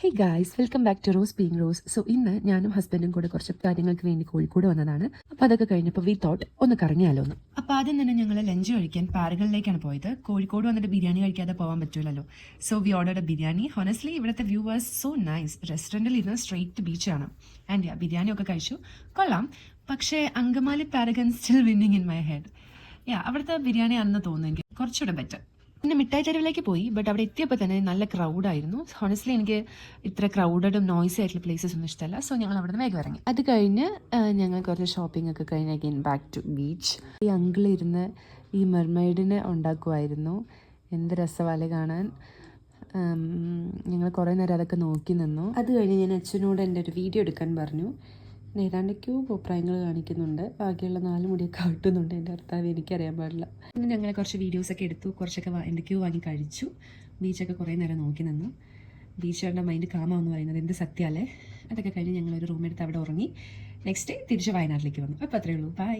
Hey guys, welcome back to Rose being Rose. So ഇന്ന് ഞാനും ഹസ്ബൻഡും കൂടെ കുറച്ച് കാര്യങ്ങൾക്ക് വേണ്ടി കോഴിക്കോട് വന്നതാണ്. അപ്പോൾ അതൊക്കെ കഴിഞ്ഞപ്പോൾ വി തോട്ട് ഒന്ന് കറങ്ങിയാലോ എന്ന്. അപ്പോൾ ആദ്യം തന്നെ ഞങ്ങൾ ലഞ്ച് കഴിക്കാൻ പാറകളിലേക്കാണ് പോയത്. കോഴിക്കോട് വന്നിട്ട് ബിരിയാണി കഴിക്കാതെ പോകാൻ പറ്റില്ലല്ലോ. So we order biryani. Honestly ഇവിടുത്തെ വ്യൂ വാസ് സോ നൈസ്. റെസ്റ്റോറൻറ്റിൽ ഇരുന്ന് സ്ട്രെയിറ്റ് ബീച്ചാണ്. ആൻഡ് ബിരിയാണി ഒക്കെ കഴിച്ചു, കൊള്ളാം. പക്ഷേ Angamaly Paragon still winning in my head. അവിടുത്തെ ബിരിയാണി ആണെന്ന് തോന്നുന്നു എനിക്ക് കുറച്ചുകൂടെ ബെറ്റർ. പിന്നെ മിഠായി തെരുവിലേക്ക് പോയി, ബട്ട് അവിടെ എത്തിയപ്പോൾ തന്നെ നല്ല ക്രൗഡായിരുന്നു. ഹോണസ്റ്റ്ലി എനിക്ക് ഇത്ര ക്രൗഡഡും നോയ്സി ആയിട്ടുള്ള പ്ലേസസ് ഒന്നും ഇഷ്ടമല്ല. സോ ഞങ്ങൾ അവിടെ നിന്ന് വേഗം ഇറങ്ങി. അത് കഴിഞ്ഞ് ഞങ്ങൾ കുറച്ച് ഷോപ്പിംഗ് ഒക്കെ കഴിഞ്ഞ് അഗെയിൻ ബാക്ക് ടു ബീച്ച്. ഈ അങ്കിൾ ഇരുന്ന് ഈ മെർമെയ്ഡിനെ ഉണ്ടാക്കുമായിരുന്നു. എന്ത് രസവാലെ കാണാൻ. ഞങ്ങൾ കുറേ നേരം അതൊക്കെ നോക്കി നിന്നു. അത് കഴിഞ്ഞ് ഞാൻ അച്ഛനോട് എൻ്റെ ഒരു വീഡിയോ എടുക്കാൻ പറഞ്ഞു. ഏതാണ്ടൊക്കെയോ അഭിപ്രായങ്ങൾ കാണിക്കുന്നുണ്ട്. ബാക്കിയുള്ള 4 മുടിയൊക്കെ ആട്ടുന്നുണ്ട്. എൻ്റെ ഭർത്താവ് എനിക്കറിയാൻ പാടില്ല. പിന്നെ ഞങ്ങൾ കുറച്ച് വീഡിയോസൊക്കെ എടുത്തു, കുറച്ചൊക്കെ എന്തൊക്കെയോ വാങ്ങി കഴിച്ചു. ബീച്ചൊക്കെ കുറേ നേരം നോക്കി നിന്നു. ബീച്ചുകളുടെ മൈൻഡ് കാമാവെന്ന് പറയുന്നത് എന്ത് സത്യമല്ലേ. അതൊക്കെ കഴിഞ്ഞ് ഞങ്ങളൊരു റൂമെടുത്ത് അവിടെ ഉറങ്ങി. നെക്സ്റ്റ് ഡേ തിരിച്ച് വയനാട്ടിലേക്ക് വന്നു. അപ്പോൾ അത്രയേ ഉള്ളൂ. ബൈ.